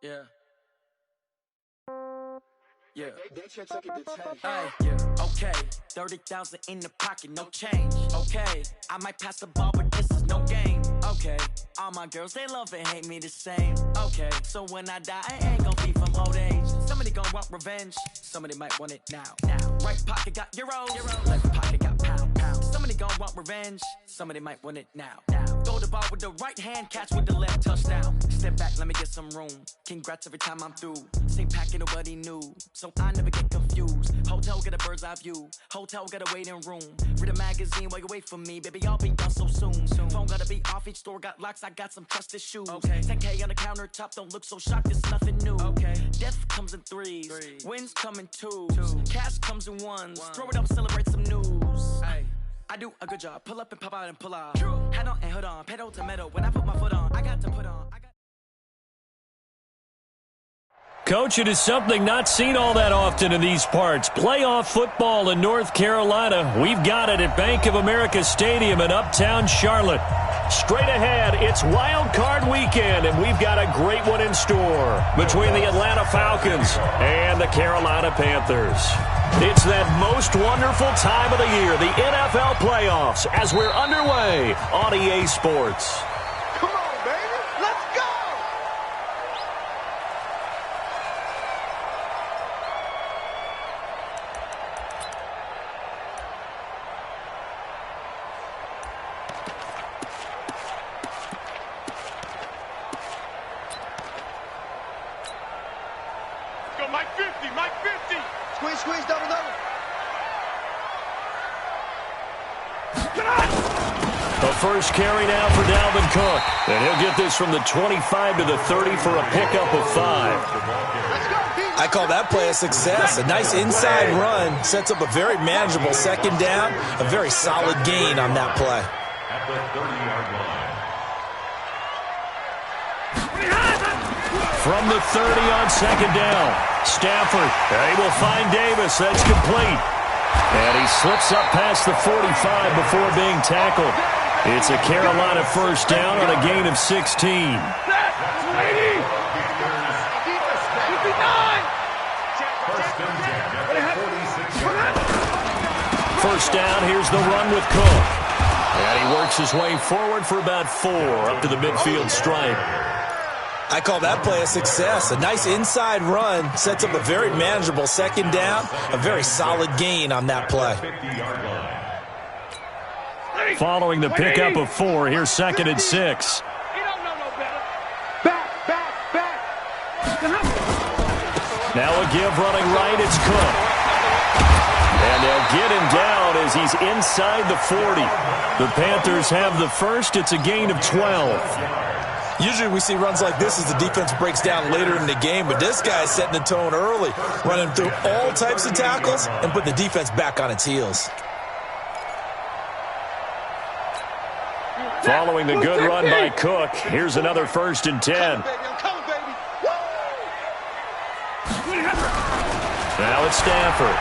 Yeah. Yeah. Hey, okay, 30,000 in the pocket, no change. Okay, I might pass the ball, but this is no game. Okay, all my girls, they love and hate me the same. Okay, so when I die, I ain't gon' be from old age. Somebody gon' want revenge, somebody might want it now. Right pocket got euros, left pocket got pound. Somebody gon' want revenge, somebody might want it now. Throw the ball with the right hand, catch with the left, touchdown. Step back, let me get some room. Congrats every time I'm through. Same packet, nobody knew, so I never get confused. Hotel get a bird's eye view, hotel got a waiting room. Read a magazine while you wait for me, baby, I'll be done so soon. Phone gotta be off, each store got locks, I got some trusted shoes. 10K on the countertop, don't look so shocked, it's nothing new. Death comes in threes, wins come in twos, cash comes in ones. Throw it up, celebrate some news. I do a good job, pull up and pop out and pull out. Head on and hood on, pedal to metal. When I put my foot on, I got to put on. Coach, it is something not seen all that often in these parts. Playoff football in North Carolina. We've got it at Bank of America Stadium in Uptown Charlotte. Straight ahead, it's Wild Card Weekend, and we've got a great one in store between the Atlanta Falcons and the Carolina Panthers. It's that most wonderful time of the year, the NFL playoffs, as we're underway on EA Sports. Come on, baby. Let's go! Go, Mike 50, Mike 50. Squeeze, double. The first carry now for Dalvin Cook. And he'll get this from the 25 to the 30 for a pickup of 5. I call that play a success. A nice inside run sets up a very manageable second down. A very solid gain on that play. At the 30-yard line. From the 30 on second down, Stafford able to find Davis. That's complete. And he slips up past the 45 before being tackled. It's a Carolina first down on a gain of 16. First down, here's the run with Cook. And he works his way forward for about 4 up to the midfield stripe. I call that play a success. A nice inside run sets up a very manageable second down. A very solid gain on that play. Following the pickup of 4, here's second and 6. Now a give running right, it's Cook. And they'll get him down as he's inside the 40. The Panthers have the first. It's a gain of 12. Usually we see runs like this as the defense breaks down later in the game, but this guy is setting the tone early, running through all types of tackles and putting the defense back on its heels. Following the good run by Cook, here's another first and 10. Now it's Stafford.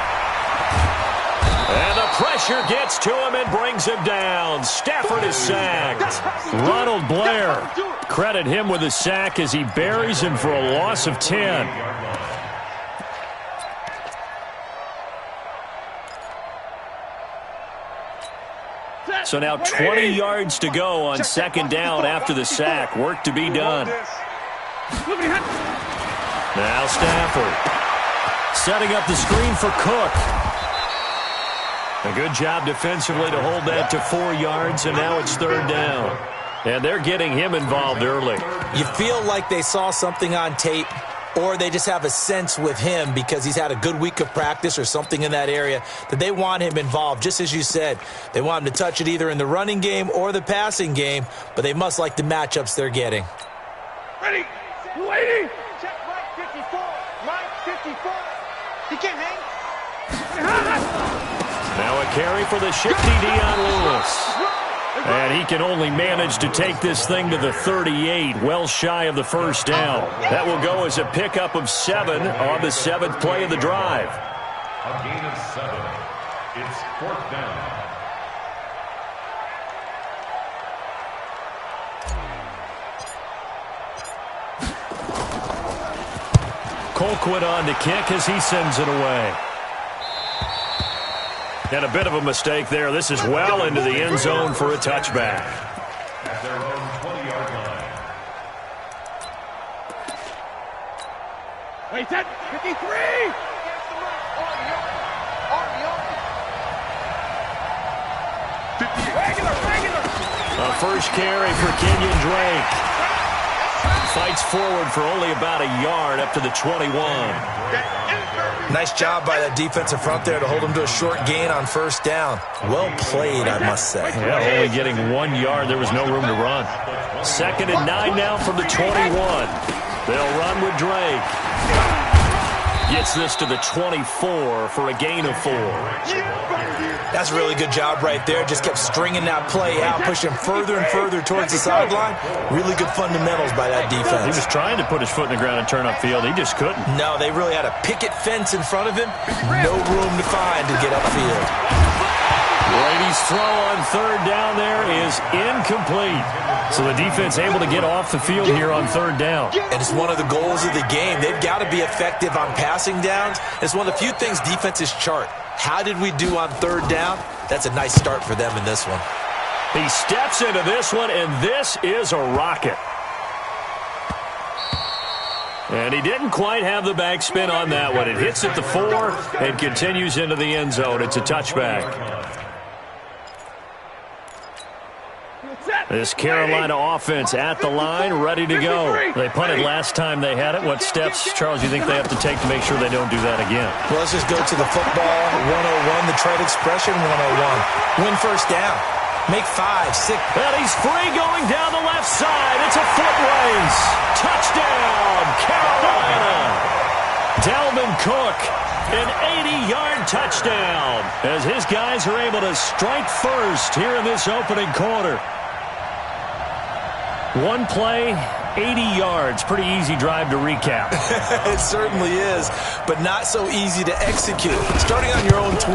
And the pressure gets to him and brings him down. Stafford is sacked. Ronald Blair, credit him with a sack as he buries him for a loss of 10. So now 20 yards to go on second down after the sack. Work to be done. Now Stafford setting up the screen for Cook. A good job defensively to hold that to 4 yards, and now it's third down. And they're getting him involved early. You feel like they saw something on tape, or they just have a sense with him because he's had a good week of practice or something in that area that they want him involved. Just as you said, they want him to touch it either in the running game or the passing game, but they must like the matchups they're getting. Ready? Waiting. Check Mike 54. Mike 54. He can't hang. Now a carry for the shifty Dion Lewis. And he can only manage to take this thing to the 38, well shy of the first down. That will go as a pickup of 7 on the 7th play of the drive. A gain of 7. It's 4th down. Colquitt on to kick as he sends it away. And a bit of a mistake there. This is well into the end zone for a touchback. At their own 20-yard line. Wait, 10, 53! A first carry for Kenyon Drake. Fights forward for only about a yard up to the 21. Nice job by that defensive front there to hold him to a short gain on first down. Well played, I must say. Yeah, only getting 1 yard. There was no room to run. 2nd and 9 now from the 21. They'll run with Drake. Gets this to the 24 for a gain of 4. That's a really good job right there. Just kept stringing that play out, pushing further and further towards the sideline. Really good fundamentals by that defense. He was trying to put his foot in the ground and turn upfield. He just couldn't. No, they really had a picket fence in front of him. No room to find to get upfield. Brady's throw on 3rd down there is incomplete. So the defense able to get off the field here on 3rd down. And it's one of the goals of the game. They've got to be effective on passing downs. It's one of the few things defenses chart. How did we do on 3rd down? That's a nice start for them in this one. He steps into this one, and this is a rocket. And he didn't quite have the backspin on that one. It hits at the 4 and continues into the end zone. It's a touchback. This Carolina offense at the line, ready to go. They punted last time they had it. What steps, Charles, do you think they have to take to make sure they don't do that again? Well, let's just go to the football 101, the trade expression 101. Win first down. Make 5, 6. And he's free going down the left side. It's a foot race. Touchdown, Carolina. Dalvin Cook, an 80-yard touchdown as his guys are able to strike first here in this opening quarter. One play, 80 yards. Pretty easy drive to recap. It certainly is, but not so easy to execute. Starting on your own 20,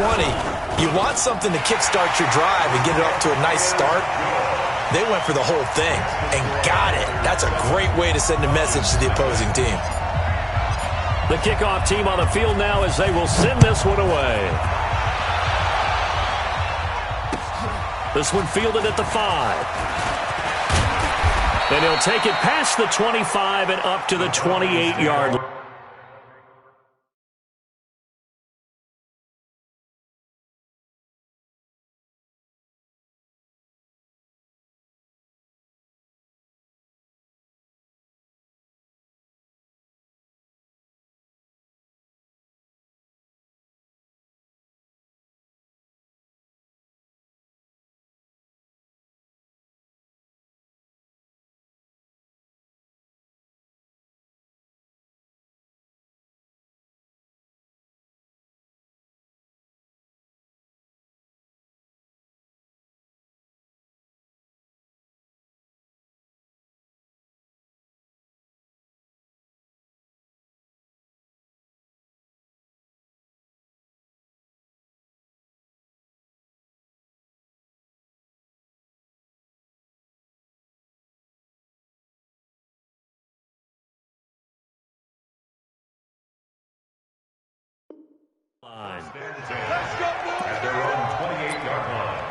you want something to kickstart your drive and get it up to a nice start. They went for the whole thing and got it. That's a great way to send a message to the opposing team. The kickoff team on the field now as they will send this one away. This one fielded at the 5. And he'll take it past the 25 and up to the 28-yard line. At their own 28-yard line.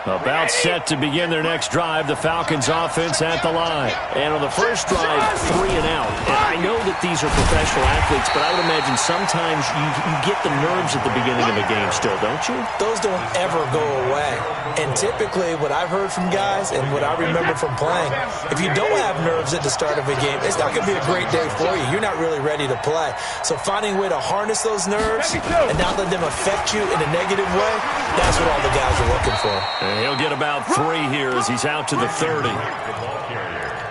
About set to begin their next drive, the Falcons offense at the line. And on the first drive, 3 and out. And I know that these are professional athletes, but I would imagine sometimes you get the nerves at the beginning of a game still, don't you? Those don't ever go away. And typically what I've heard from guys and what I remember from playing, if you don't have nerves at the start of a game, it's not going to be a great day for you. You're not really ready to play. So finding a way to harness those nerves and not let them affect you in a negative way, that's what all the guys are looking for. And he'll get about 3 here as he's out to the 30.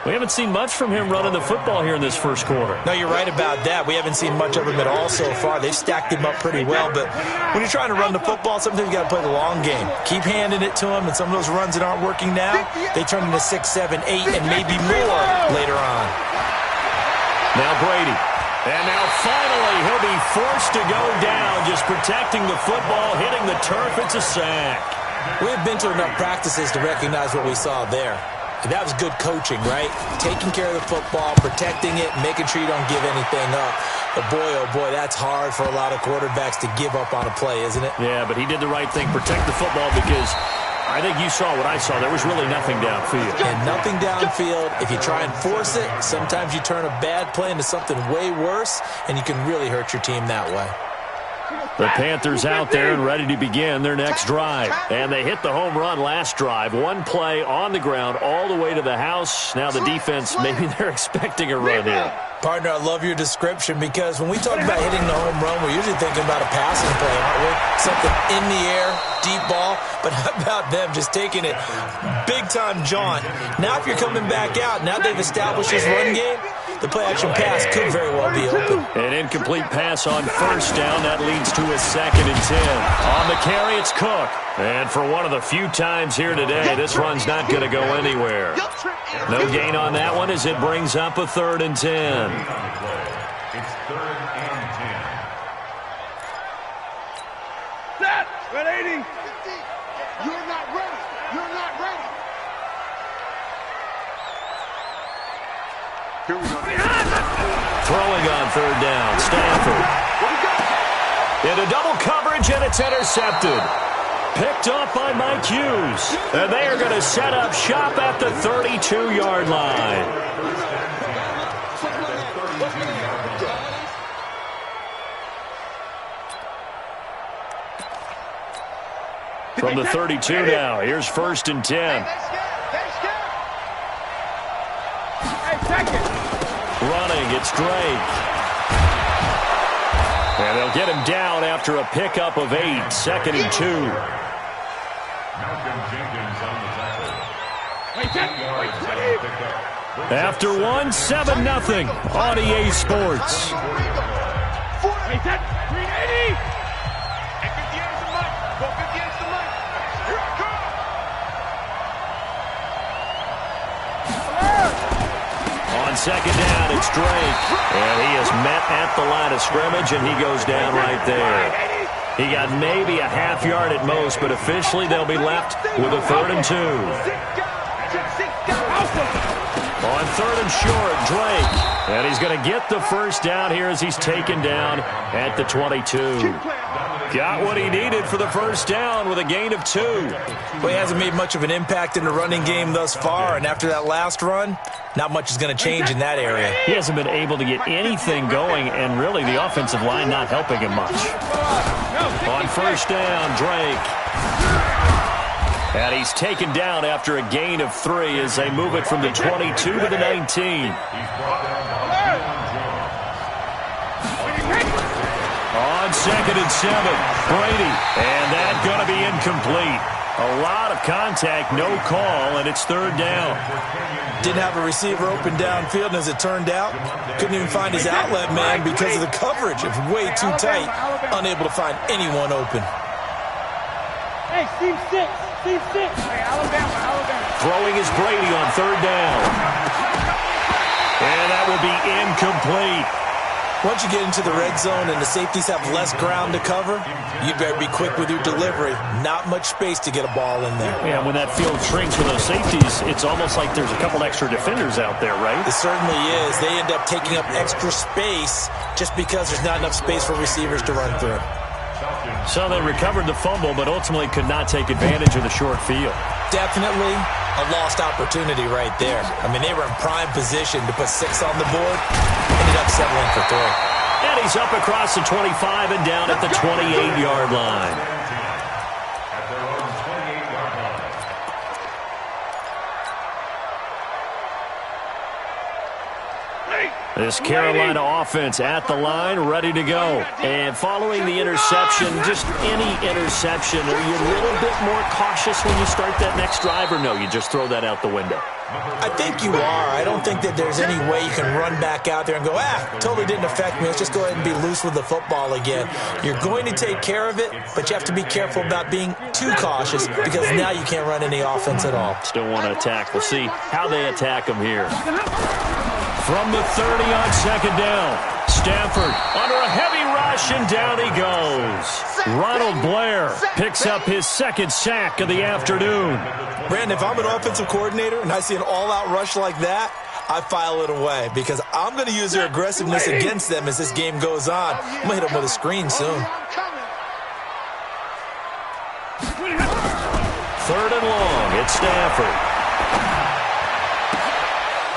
We haven't seen much from him running the football here in this first quarter. No, you're right about that. We haven't seen much of him at all so far. They've stacked him up pretty well, but when you're trying to run the football, sometimes you got to play the long game. Keep handing it to him, and some of those runs that aren't working now, they turn into 6, 7, 8, and maybe more later on. Now Brady. And now finally he'll be forced to go down, just protecting the football, hitting the turf. It's a sack. We've been to enough practices to recognize what we saw there. And that was good coaching, right? Taking care of the football, protecting it, making sure you don't give anything up. But boy, oh boy, that's hard for a lot of quarterbacks to give up on a play, isn't it? Yeah, but he did the right thing. Protect the football because I think you saw what I saw. There was really nothing downfield. And nothing downfield. If you try and force it, sometimes you turn a bad play into something way worse, and you can really hurt your team that way. The Panthers out there and ready to begin their next drive. And they hit the home run last drive. One play on the ground all the way to the house. Now the defense, maybe they're expecting a run here. Partner, I love your description because when we talk about hitting the home run, we're usually thinking about a passing play, aren't we? Something in the air, deep ball. But how about them just taking it big-time jaunt? Now if you're coming back out, now they've established this run game, the play-action pass could very well be open. An incomplete pass on first down. That leads to a 2nd and 10. On the carry, it's Cook. And for one of the few times here today, this run's not going to go anywhere. No gain on that one as it brings up a 3rd and 10. It's 3rd and 10. Set. 180. You're not ready. You're not ready. Here we go. Throwing on 3rd down, Stanford. Into double coverage, and it's intercepted. Picked off by Mike Hughes. And they are going to set up shop at the 32-yard line. From the 32 now, here's 1st and 10. Running, it's Drake. And they'll get him down after a pickup of 8, 2nd and 2. Malcolm Jenkins on the tackle. After 1, 7-0 on EA Sports. On 2nd down, it's Drake. And he is met at the line of scrimmage, and he goes down right there. He got maybe a half yard at most, but officially they'll be left with a 3rd and 2. On 3rd and short, Drake. And he's going to get the first down here as he's taken down at the 22. Got what he needed for the first down with a gain of 2. Well, he hasn't made much of an impact in the running game thus far, and after that last run, not much is going to change in that area. He hasn't been able to get anything going, and really the offensive line not helping him much. On first down, Drake. And he's taken down after a gain of 3 as they move it from the 22 to the 19. On 2nd and 7, Brady. And that's going to be incomplete. A lot of contact, no call, and it's 3rd down. Didn't have a receiver open downfield, and as it turned out, couldn't even find his outlet man because of the coverage. It was way too tight, unable to find anyone open. Hey, Steve 6. Hey, Alabama. Throwing is Brady on 3rd down. And that will be incomplete. Once you get into the red zone and the safeties have less ground to cover, you better be quick with your delivery. Not much space to get a ball in there. Yeah, when that field shrinks for those safeties, it's almost like there's a couple extra defenders out there, right? It certainly is. They end up taking up extra space just because there's not enough space for receivers to run through. So they recovered the fumble, but ultimately could not take advantage of the short field. Definitely a lost opportunity right there. I mean, they were in prime position to put 6 on the board. Ended up settling for 3. And he's up across the 25 and down at the 28-yard line. This Carolina offense at the line, ready to go. And following the interception, just any interception, are you a little bit more cautious when you start that next drive, or no, you just throw that out the window? I think you are. I don't think that there's any way you can run back out there and go, totally didn't affect me. Let's just go ahead and be loose with the football again. You're going to take care of it, but you have to be careful about being too cautious because now you can't run any offense at all. Still want to attack. We'll see how they attack them here. From the 30 on 2nd down, Stanford under a heavy rush, and down he goes. Ronald Blair picks up his second sack of the afternoon. Brandon, if I'm an offensive coordinator and I see an all-out rush like that, I file it away because I'm going to use their aggressiveness against them as this game goes on. I'm going to hit them with a screen soon. Third and long, it's Stafford.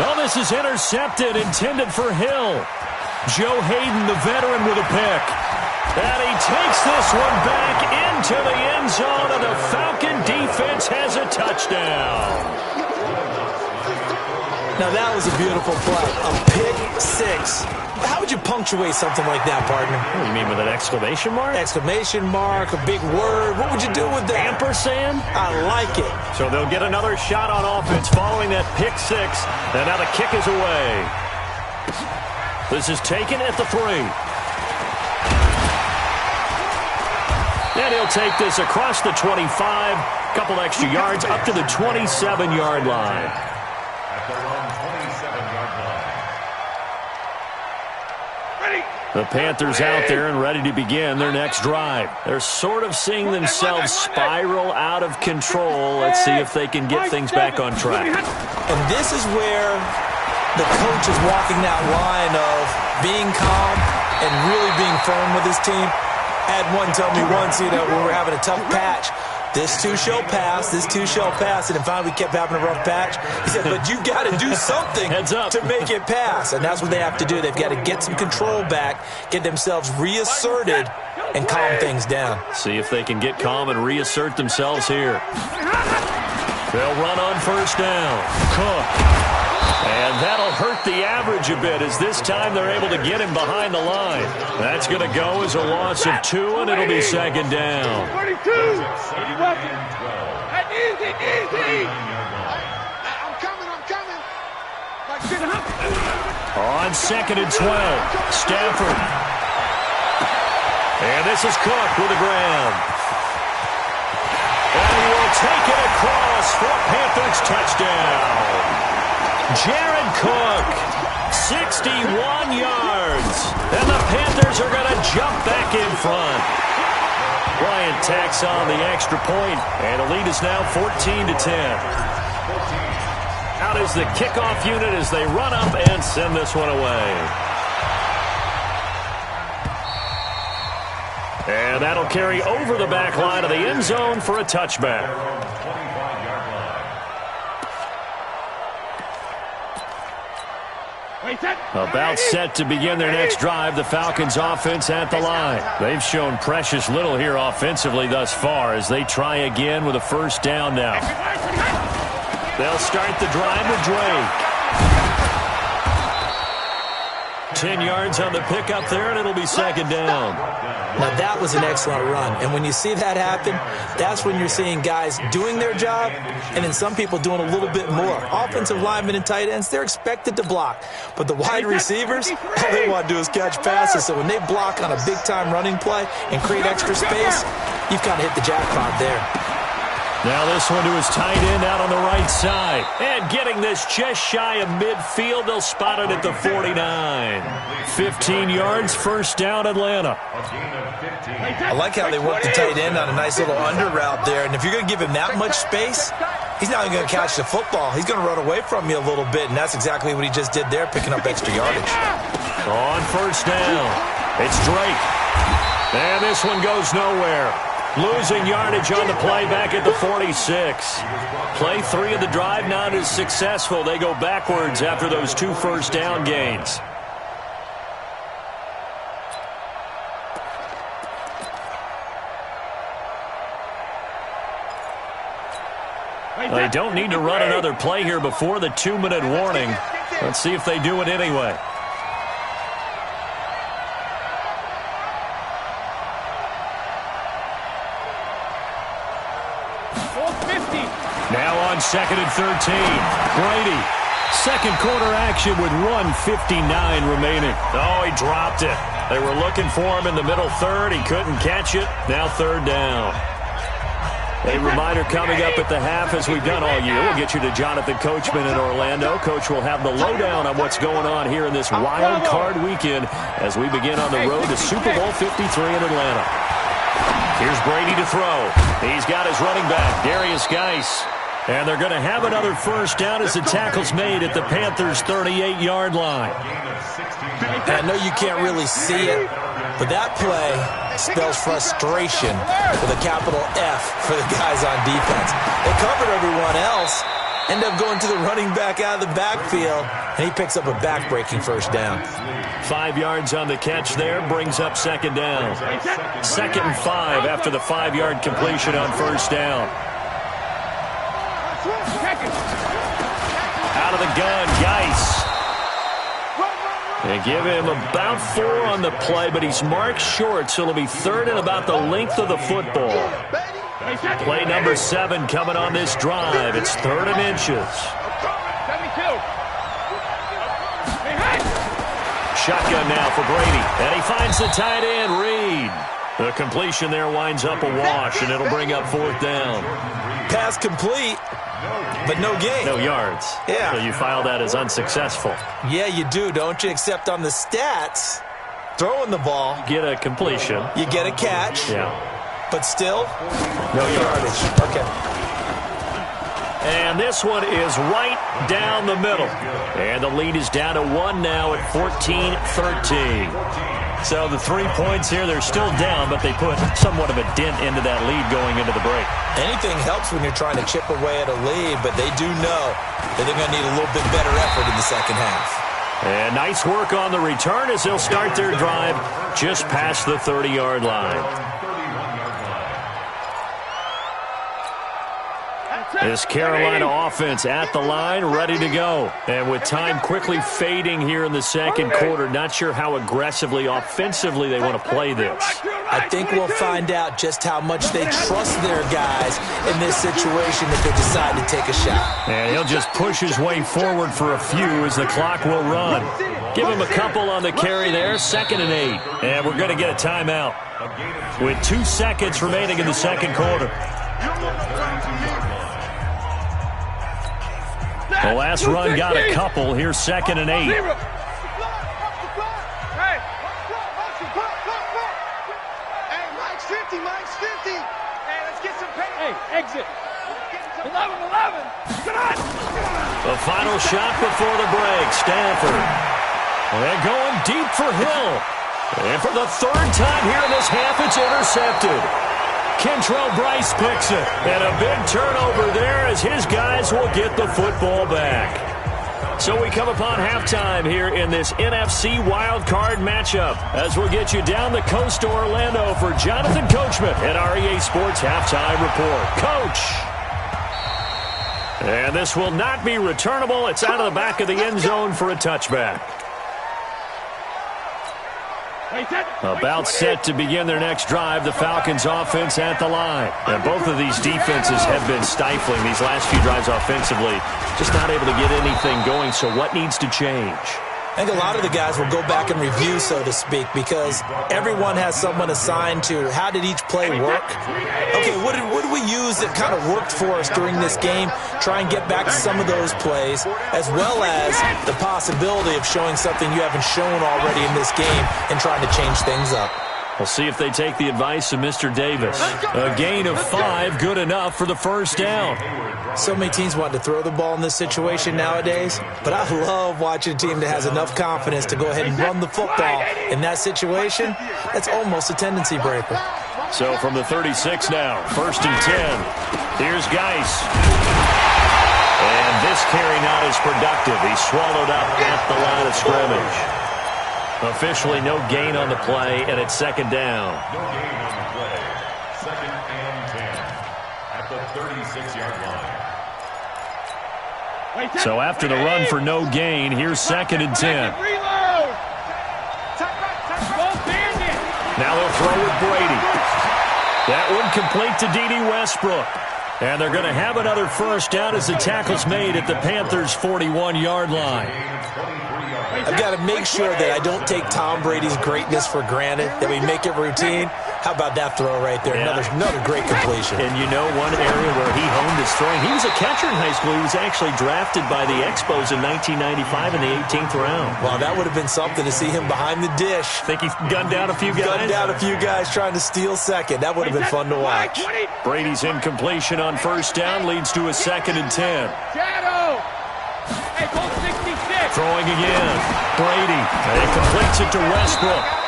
Oh, this is intercepted, intended for Hill. Joe Hayden, the veteran, with a pick. And he takes this one back into the end zone, and the Falcon defense has a touchdown. Now, that was a beautiful play. A pick six. How would you punctuate something like that, partner? What do you mean, with an exclamation mark? Exclamation mark, a big word. What would you do with that? Ampersand? I like it. So they'll get another shot on offense following that pick six. And now the kick is away. This is taken at the 3. And he'll take this across the 25. Couple extra yards up to the 27-yard line. At their own 27-yard line. The Panthers out there and ready to begin their next drive. They're sort of seeing themselves spiral out of control. Let's see if they can get things back on track. And this is where the coach is walking that line of being calm and really being firm with his team. I had one tell me once, when we were having a tough patch, this too shall pass, this too shall pass. And then finally we kept having a rough patch. He said, but you got to do something to make it pass. And that's what they have to do. They've got to get some control back, get themselves reasserted, and calm things down. See if they can get calm and reassert themselves here. They'll run on first down. Cook. And that'll hurt the average a bit as this time they're able to get him behind the line. That's going to go as a loss of 2, and it'll be second down. 42. Easy. I'm coming. On second and 12, Stafford. And this is Cook with the ground. And he will take it across for a Panthers touchdown. Jared Cook, 61 yards. And the Panthers are going to jump back in front. Bryant tacks on the extra point, and the lead is now 14-10. Out is the kickoff unit as they run up and send this one away. And that'll carry over the back line of the end zone for a touchback. About set to begin their next drive, the Falcons offense at the line. They've shown precious little here offensively thus far as they try again with a first down now. They'll start the drive with Drake. 10 yards on the pickup there, and it'll be second down. Now, that was an excellent run. And when you see that happen, that's when you're seeing guys doing their job and then some people doing a little bit more. Offensive linemen and tight ends, they're expected to block. But the wide receivers, all they want to do is catch passes. So when they block on a big-time running play and create extra space, you've kind of hit the jackpot there. Now this one to his tight end out on the right side. And getting this just shy of midfield, they'll spot it at the 49. 15 yards, first down, Atlanta. I like how they work the tight end on a nice little under route there. And if you're going to give him that much space, he's not even going to catch the football. He's going to run away from you a little bit, and that's exactly what he just did there, picking up extra yardage. On first down, it's Drake. And this one goes nowhere. Losing yardage on the play back at the 46. Play 3 of the drive not as successful. They go backwards after those 2 first down gains. They don't need to run another play here before the 2-minute warning. Let's see if they do it anyway. Now on second and 13, Brady. Second quarter action with 1:59 remaining. Oh, he dropped it. They were looking for him in the middle third. He couldn't catch it. Now third down. A reminder coming up at the half, as we've done all year. We'll get you to Jonathan Coachman in Orlando. Coach will have the lowdown on what's going on here in this wild card weekend as we begin on the road to Super Bowl 53 in Atlanta. Here's Brady to throw. He's got his running back, Darius Geis. And they're going to have another first down as the tackle's made at the Panthers' 38-yard line. I know you can't really see it, but that play spells frustration with a capital F for the guys on defense. They covered everyone else, end up going to the running back out of the backfield, and he picks up a back-breaking first down. 5 yards on the catch there, brings up second down. 2nd and 5 after the 5-yard completion on first down. Out of the gun, Geis. They give him about 4 on the play, but he's marked short, so it'll be 3rd and about the length of the football. Play number 7 coming on this drive. It's 3rd and inches. Shotgun now for Brady, and he finds the tight end, Reed. The completion there winds up a wash, and it'll bring up 4th down. Pass complete, but no gain. No yards. Yeah. So you file that as unsuccessful. Yeah, you do, don't you? Except on the stats, throwing the ball, Get a completion. you get a catch, Yeah. but still, No yards. Okay. And this one is right down the middle. And the lead is down to 1 now at 14-13. So the 3 points here, they're still down, but they put somewhat of a dent into that lead going into the break. Anything helps when you're trying to chip away at a lead, but they do know that they're going to need a little bit better effort in the second half. And nice work on the return as they'll start their drive just past the 30-yard line. This Carolina offense at the line, ready to go. And with time quickly fading here in the second quarter, not sure how aggressively, offensively they want to play this. I think we'll find out just how much they trust their guys in this situation if they decide to take a shot. And he'll just push his way forward for a few as the clock will run. Give him a couple on the carry there, 2nd and 8. And we're going to get a timeout with 2 seconds remaining in the second quarter. The last run got a couple. Here's 2nd and 8. Hey, Mike's 50, Mike's 50. hey, let's get some pay. Hey, exit. 11. Come on. The final shot before the break. Stanford. They're going deep for Hill. And for the 3rd time here in this half, it's intercepted. Kentrell Bryce picks it. And a big turnover there as his guys will get the football back. So we come upon halftime here in this NFC wildcard matchup as we'll get you down the coast to Orlando for Jonathan Coachman at our EA Sports Halftime Report. Coach! And this will not be returnable. It's out of the back of the end zone for a touchback. About set to begin their next drive, the Falcons offense at the line. And both of these defenses have been stifling these last few drives offensively. Just not able to get anything going, so what needs to change? I think a lot of the guys will go back and review, so to speak, because everyone has someone assigned to how did each play work. Okay, what did we use that kind of worked for us during this game? Try and get back to some of those plays, as well as the possibility of showing something you haven't shown already in this game and trying to change things up. We'll see if they take the advice of Mr. Davis. A gain of 5, good enough for the first down. So many teams want to throw the ball in this situation nowadays, but I love watching a team that has enough confidence to go ahead and run the football. In that situation, that's almost a tendency breaker. So from the 36 now, 1st and 10. Here's Geis. And this carry not as productive. He's swallowed up at the line of scrimmage. Officially no gain on the play, and it's 2nd down. No gain on the play. 2nd and 10 at the 36-yard line. So after the run for no gain, here's 2nd and 10. Reload. Now they'll throw with Brady. That one complete to D.D. Westbrook. And they're going to have another first down as the tackle's made at the Panthers' 41-yard line. I've got to make sure that I don't take Tom Brady's greatness for granted, that we make it routine. How about that throw right there? Yeah. Another great completion. And you know one area where he honed his throwing? He was a catcher in high school. He was actually drafted by the Expos in 1995 in the 18th round. Well, that would have been something to see him behind the dish. Think he gunned down a few guys? Gunned down a few guys trying to steal second. That would have been fun to watch. Brady's incompletion on first down leads to a 2nd and 10. Shadow! Hey, goal 66! Throwing again. Brady. And he completes it to Westbrook.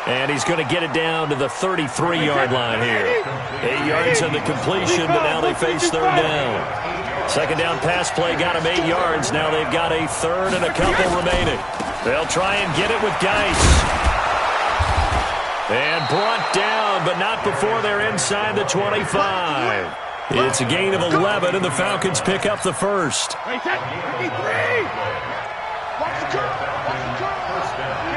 And he's going to get it down to the 33-yard line here. 8 yards on the completion, but now they face 3rd down. 2nd down pass play got him 8 yards. Now they've got a 3rd and a couple remaining. They'll try and get it with Geis. And brought down, but not before they're inside the 25. It's a gain of 11, and the Falcons pick up the first. Wait, that's 53! Watch the curve! Watch the curve!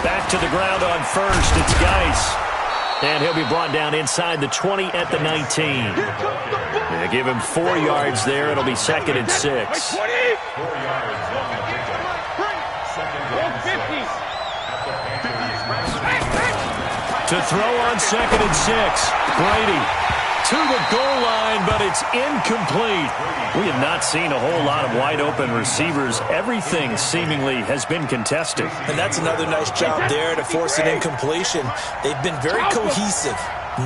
Back to the ground on first. It's Geis. And he'll be brought down inside the 20 at the 19. They give him 4 yards there. It'll be 2nd and 6. 4 yards on the To throw on 2nd and 6. Brady to the goal line, but it's incomplete. We have not seen a whole lot of wide-open receivers. Everything seemingly has been contested. And that's another nice job there to force an incompletion. They've been very cohesive,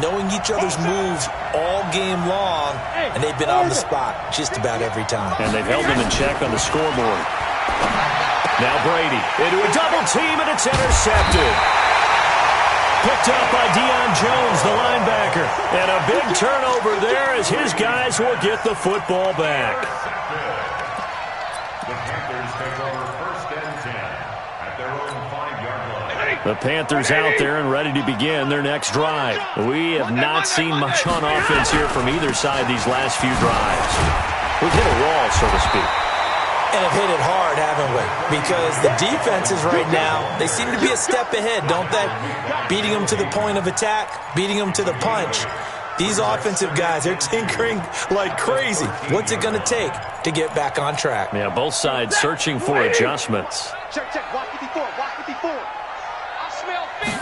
knowing each other's moves all game long, and they've been on the spot just about every time. And they've held them in check on the scoreboard. Now Brady into a double team, and it's intercepted. Picked up by Deion Jones, the linebacker. And a big turnover there as his guys will get the football back. The Panthers take over 1st and 10 at their own 5-yard line. The Panthers out there and ready to begin their next drive. We have not seen much on offense here from either side these last few drives. We've hit a wall, so to speak. And have hit it hard, haven't we? Because the defenses right now, they seem to be a step ahead, don't they? Beating them to the point of attack, beating them to the punch. These offensive guys, they're tinkering like crazy. What's it going to take to get back on track? Yeah, both sides searching for adjustments. Check, watch 54, watch 54. I smell feet!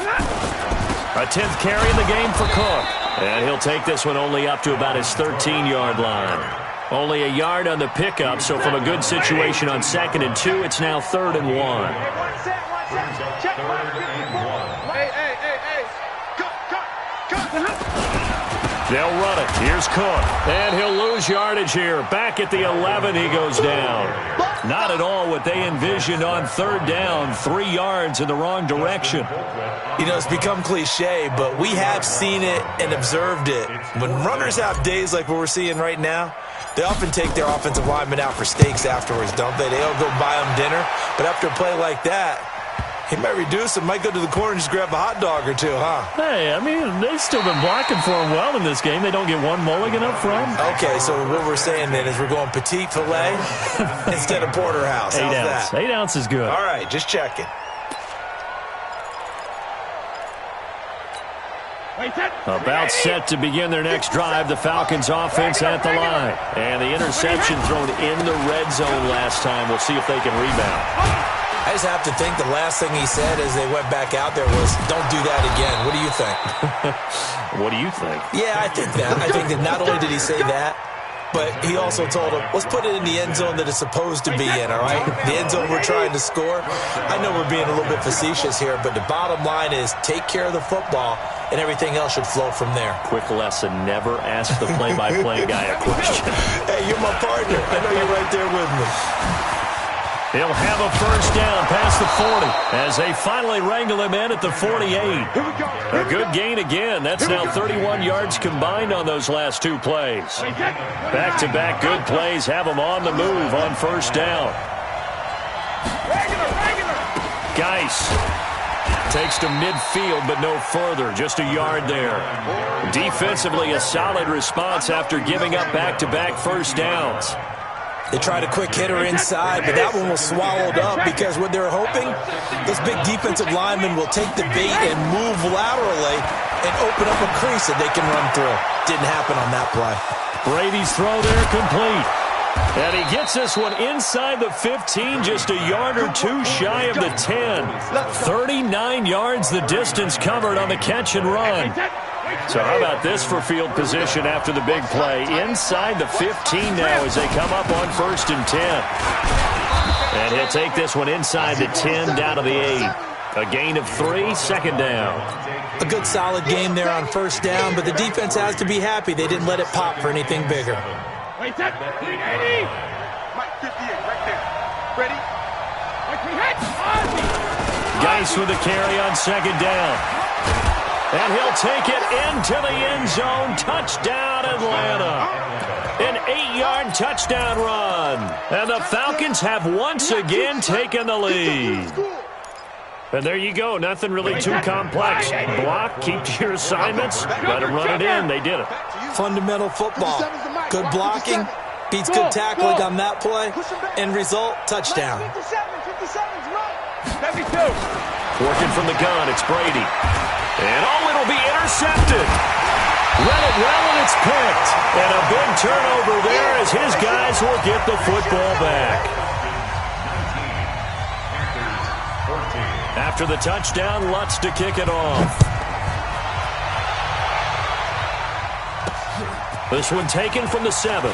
A 10th carry in the game for Cook. And he'll take this one only up to about his 13-yard line. Only a yard on the pickup, so from a good situation on 2nd and 2, it's now 3rd and 1. Hey. They'll run it. Here's Cook. And he'll lose yardage here. Back at the 11, he goes down. Not at all what they envisioned on 3rd down. 3 yards in the wrong direction. You know, it's become cliche, but we have seen it and observed it. When runners have days like what we're seeing right now, they often take their offensive linemen out for steaks afterwards, don't they? They all go buy them dinner. But after a play like that, he might reduce it, might go to the corner and just grab a hot dog or two, huh? Hey, I mean, they've still been blocking for him well in this game. They don't get one mulligan up front. Okay, so what we're saying then is we're going petite filet instead of porterhouse. 8 How's ounce. that? 8 ounce is good. All right, just checking. About set to begin their next drive, the Falcons offense at the line. And the interception thrown in the red zone last time. We'll see if they can rebound. I just have to think the last thing he said as they went back out there was, don't do that again. What do you think? What do you think? Yeah, I think that. I think that not only did he say that, but he also told him, let's put it in the end zone that it's supposed to be in, all right? The end zone we're trying to score. I know we're being a little bit facetious here, but the bottom line is take care of the football, and everything else should flow from there. Quick lesson, never ask the play-by-play guy a question. Hey, you're my partner. I know you're right there with me. He'll have a first down past the 40 as they finally wrangle him in at the 48. A good gain again. That's now 31 yards combined on those last 2 plays. Back-to-back good plays have them on the move on first down. Geis takes to midfield, but no further. Just a yard there. Defensively, a solid response after giving up back-to-back first downs. They tried a quick hitter inside, but that one was swallowed up because what they're hoping, those big defensive linemen will take the bait and move laterally and open up a crease that they can run through. Didn't happen on that play. Brady's throw there complete. And he gets this one inside the 15, just a yard or two shy of the 10. 39 yards the distance covered on the catch and run. So how about this for field position after the big play? Inside the 15 now as they come up on 1st and 10. And he'll take this one inside the 10 down to the 8. A gain of 3, 2nd down. A good solid game there on 1st down, but the defense has to be happy they didn't let it pop for anything bigger. Wait, that 380. Mike 58 right there. Ready? Wait, we hit. Geis with the carry on 2nd down. And he'll take it into the end zone. Touchdown, Atlanta. An 8-yard touchdown run. And the Falcons have once again taken the lead. And there you go. Nothing really too complex. Block, keep to your assignments, let them run it in. They did it. Fundamental football. Good blocking, beats good tackling on that play. End result, touchdown. 72. Working from the gun, it's Brady. And it'll be intercepted. Read it well, and it's picked. And a big turnover there as his guys will get the football back. After the touchdown, Lutz to kick it off. This one taken from the 7th.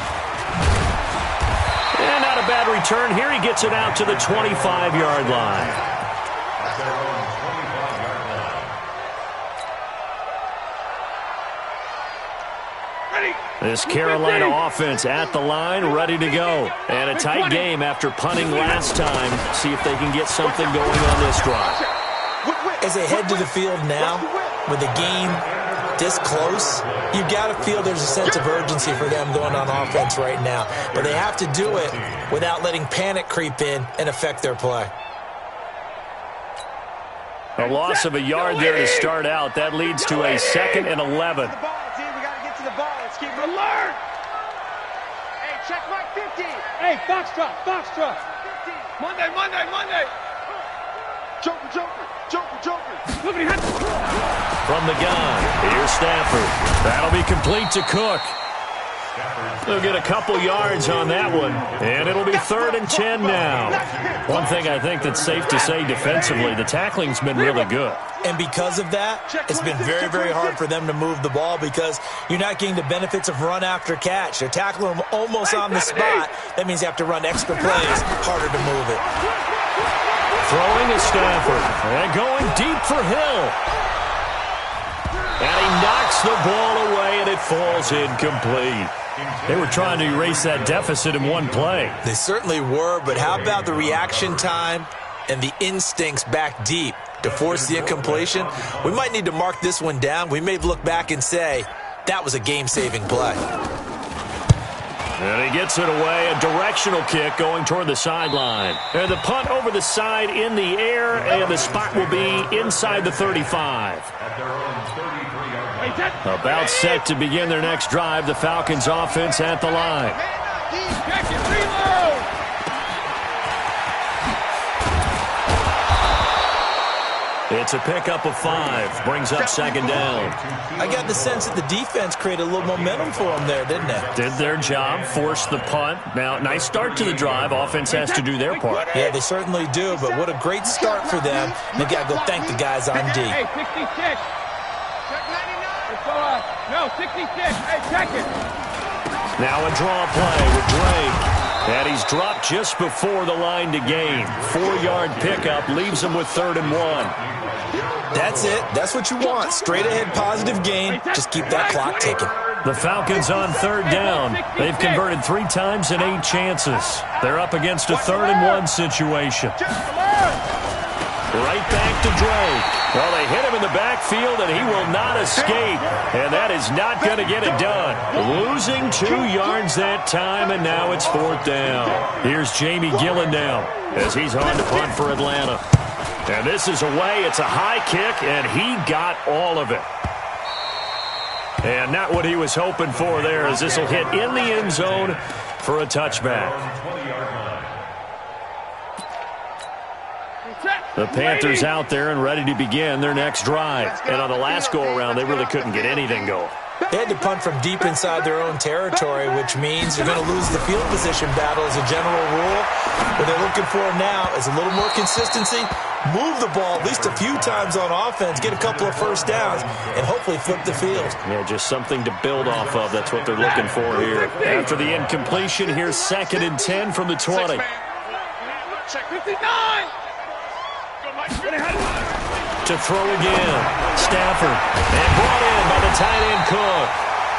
And not a bad return here. He gets it out to the 25-yard line. This Carolina offense at the line, ready to go. And a tight game after punting last time. See if they can get something going on this drive. As they head to the field now, with the game this close, you've got to feel there's a sense of urgency for them going on offense right now. But they have to do it without letting panic creep in and affect their play. A loss of a yard there to start out. That leads to a 2nd and 11. Alert! Hey, check Mike 50. Hey, Foxtrot. Monday. Joker. Look at him. From the gun, here's Stafford. That'll be complete to Cook. They'll get a couple yards on that one, and it'll be 3rd and 10 now. One thing I think that's safe to say defensively, the tackling's been really good. And because of that, it's been very, very hard for them to move the ball because you're not getting the benefits of run after catch. They're tackling them almost on the spot. That means you have to run extra plays, harder to move it. Throwing to Stafford, and going deep for Hill. And he knocks the ball away, and it falls incomplete. They were trying to erase that deficit in one play. They certainly were, but how about the reaction time and the instincts back deep to force the incompletion? We might need to mark this one down. We may look back and say, that was a game-saving play. And he gets it away, a directional kick going toward the sideline. And the punt over the side in the air, and the spot will be inside the 35. About set to begin their next drive, the Falcons offense at the line. Check it, reload! It's a pickup of 5, brings up 2nd down. I got the sense that the defense created a little momentum for them there, didn't it? Did their job, forced the punt. Now, nice start to the drive. Offense has to do their part. Yeah, they certainly do, but what a great start for them. They got to go thank the guys on D. Hey, 66. Check 99. Let's go, no, 66. Hey, check it. Now a draw play with Drake. And he's dropped just before the line to gain. 4-yard pickup leaves him with 3rd and 1. That's it. That's what you want. Straight ahead positive gain. Just keep that clock ticking. The Falcons on 3rd down. They've converted 3 times in 8 chances. They're up against a 3rd and 1 situation. Right back to Drake. Well, they hit him in the backfield, and he will not escape. And that is not going to get it done. Losing 2 yards that time, and now it's 4th down. Here's Jamie Gillen now as he's on to punt for Atlanta. And this is away. It's a high kick, and he got all of it. And not what he was hoping for there, as this will hit in the end zone for a touchback. Check. The Panthers out there and ready to begin their next drive. And on the last go-around, they really couldn't get anything going. They had to punt from deep inside their own territory, which means you're going to lose the field position battle as a general rule. What they're looking for now is a little more consistency, move the ball at least a few times on offense, get a couple of first downs, and hopefully flip the field. Yeah, just something to build off of. That's what they're looking for here. After the incompletion, here's 2nd and 10 from the 20. Check 59. To throw again. Stafford. And brought in by the tight end Cook.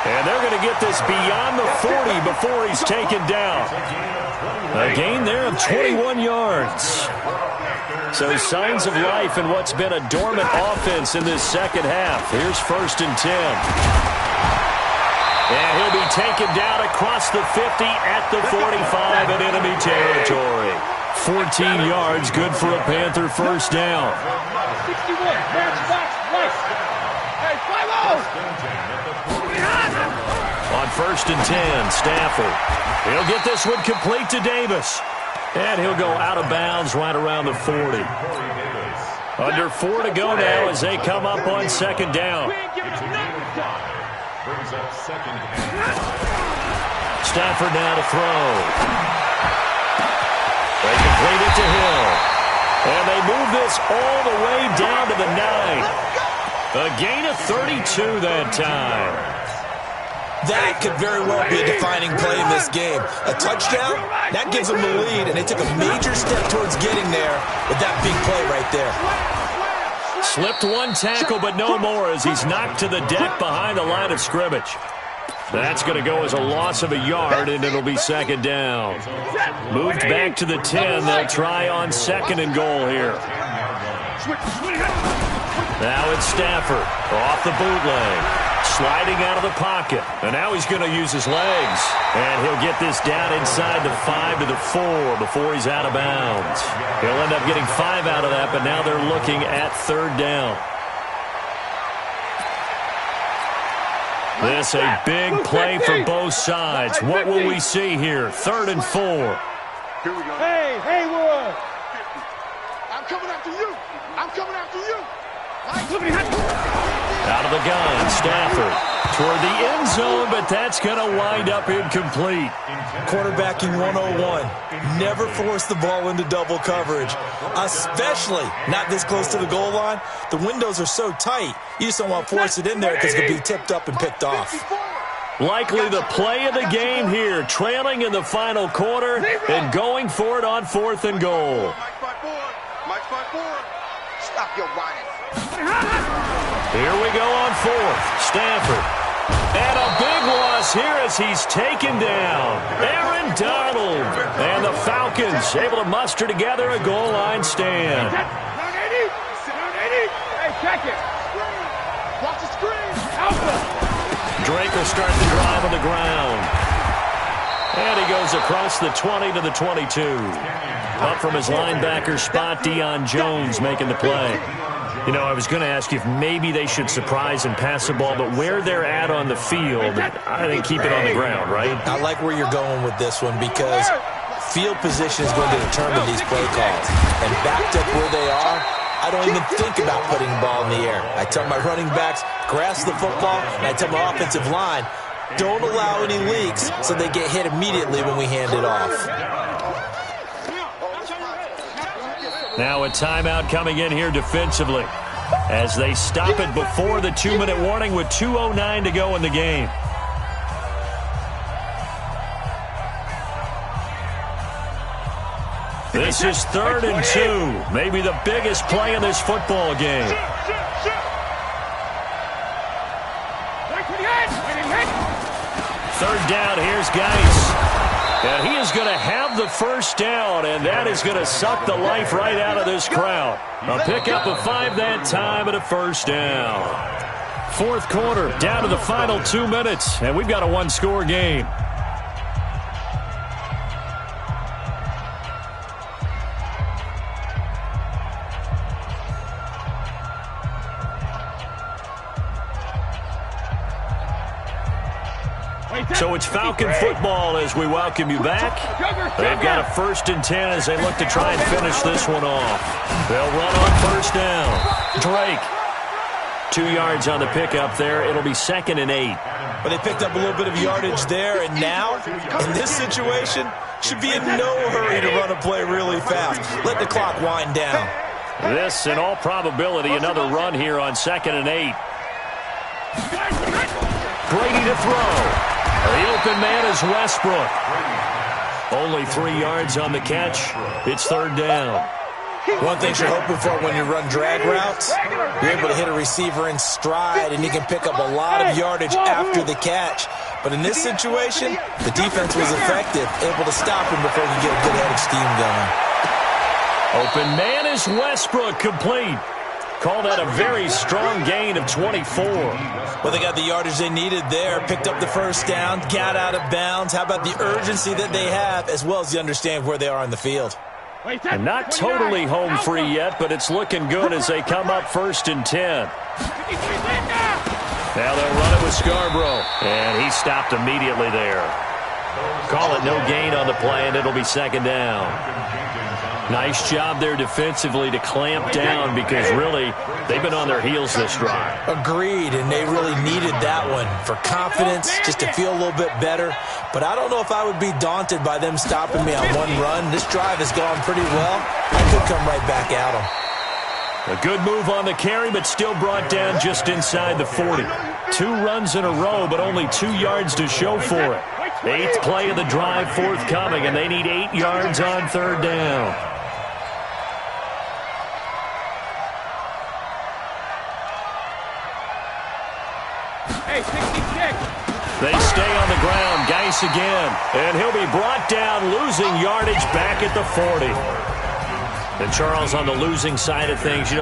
And they're going to get this beyond the 40 before he's taken down. A gain there of 21 yards. So signs of life in what's been a dormant offense in this second half. Here's 1st and 10. And he'll be taken down across the 50 at the 45 in enemy territory. 14 yards, good for a Panther first down. 61, match box, right. Hey, 5-0. On 1st and 10, Stafford. He'll get this one complete to Davis. And he'll go out of bounds right around the 40. Under 4 to go now as they come up on 2nd down. Stafford now to throw. They complete it to Hill. And they move this all the way down to the 9. A gain of 32 that time. That could very well be a defining play in this game. A touchdown, that gives them the lead, and they took a major step towards getting there with that big play right there. Slipped one tackle, but no more as he's knocked to the deck behind the line of scrimmage. That's going to go as a loss of a yard, and it'll be 2nd down. Moved back to the 10. They'll try on 2nd and goal here. Now it's Stafford off the bootleg. Sliding out of the pocket. And now he's going to use his legs. And he'll get this down inside the 5 to the 4 before he's out of bounds. He'll end up getting 5 out of that, but now they're looking at 3rd down. This a big play for both sides. What will we see here? 3rd and 4. Here we go. Hey, Haywood. I'm coming after you. I'm coming after you. Out of the gun, Stafford toward the end zone, but that's going to wind up incomplete. Quarterbacking 101. Never force the ball into double coverage, especially not this close to the goal line. The windows are so tight, you just don't want to force it in there because it could be tipped up and picked off. Likely the play of the game here, trailing in the final quarter and going for it on 4th and goal. Mike 5-4. Stop your whining. Here we go on 4th. Stafford. And a big loss here as he's taken down. Aaron Donald. And the Falcons able to muster together a goal line stand. Hey, check it. Watch the screen. Drake will start the drive on the ground. And he goes across the 20 to the 22. Up from his linebacker spot, Deion Jones making the play. You know, I was going to ask you if maybe they should surprise and pass the ball, but where they're at on the field, I think keep it on the ground, right? I like where you're going with this one because field position is going to determine these play calls. And backed up where they are, I don't even think about putting the ball in the air. I tell my running backs, grasp the football, and I tell my offensive line, don't allow any leaks so they get hit immediately when we hand it off. Now a timeout coming in here defensively as they stop it before the 2-minute warning with 2:09 to go in the game. This is 3rd and 2, maybe the biggest play in this football game. Third down, here's Geis. And he is going to have the first down, and that is going to suck the life right out of this crowd. A pickup of 5 that time and a first down. 4th quarter, down to the final 2 minutes, and we've got a 1-score game. Wait, So it's Falcon football as we welcome you back. They've got a 1st and 10 as they look to try and finish this one off. They'll run on 1st down. Drake. 2 yards on the pickup there. It'll be 2nd and 8. But they picked up a little bit of yardage there, and now, in this situation, should be in no hurry to run a play really fast. Let the clock wind down. This, in all probability, another run here on 2nd and 8. Brady to throw. The open man is Westbrook. Only 3 yards on the catch. It's 3rd down. One thing you're hoping for when you run drag routes, you're able to hit a receiver in stride, and he can pick up a lot of yardage after the catch. But in this situation, the defense was effective, able to stop him before he could get a good head of steam going. Open man is Westbrook, complete. Call that a very strong gain of 24. Well, they got the yardage they needed there, picked up the 1st down, got out of bounds. How about the urgency that they have, as well as you understand where they are on the field? And not totally home free yet, but it's looking good as they come up 1st and 10. Now they'll run it with Scarborough, and he stopped immediately there. Call it no gain on the play, and it'll be 2nd down. Nice job there defensively to clamp down because, really, they've been on their heels this drive. Agreed, and they really needed that one for confidence, just to feel a little bit better. But I don't know if I would be daunted by them stopping me on one run. This drive has gone pretty well. I could come right back at them. A good move on the carry, but still brought down just inside the 40. 2 runs in a row, but only 2 yards to show for it. 8th play of the drive forthcoming, and they need 8 yards on 3rd down. Hey, 66. They stay on the ground. Geis again. And he'll be brought down, losing yardage back at the 40. And Charles, on the losing side of things,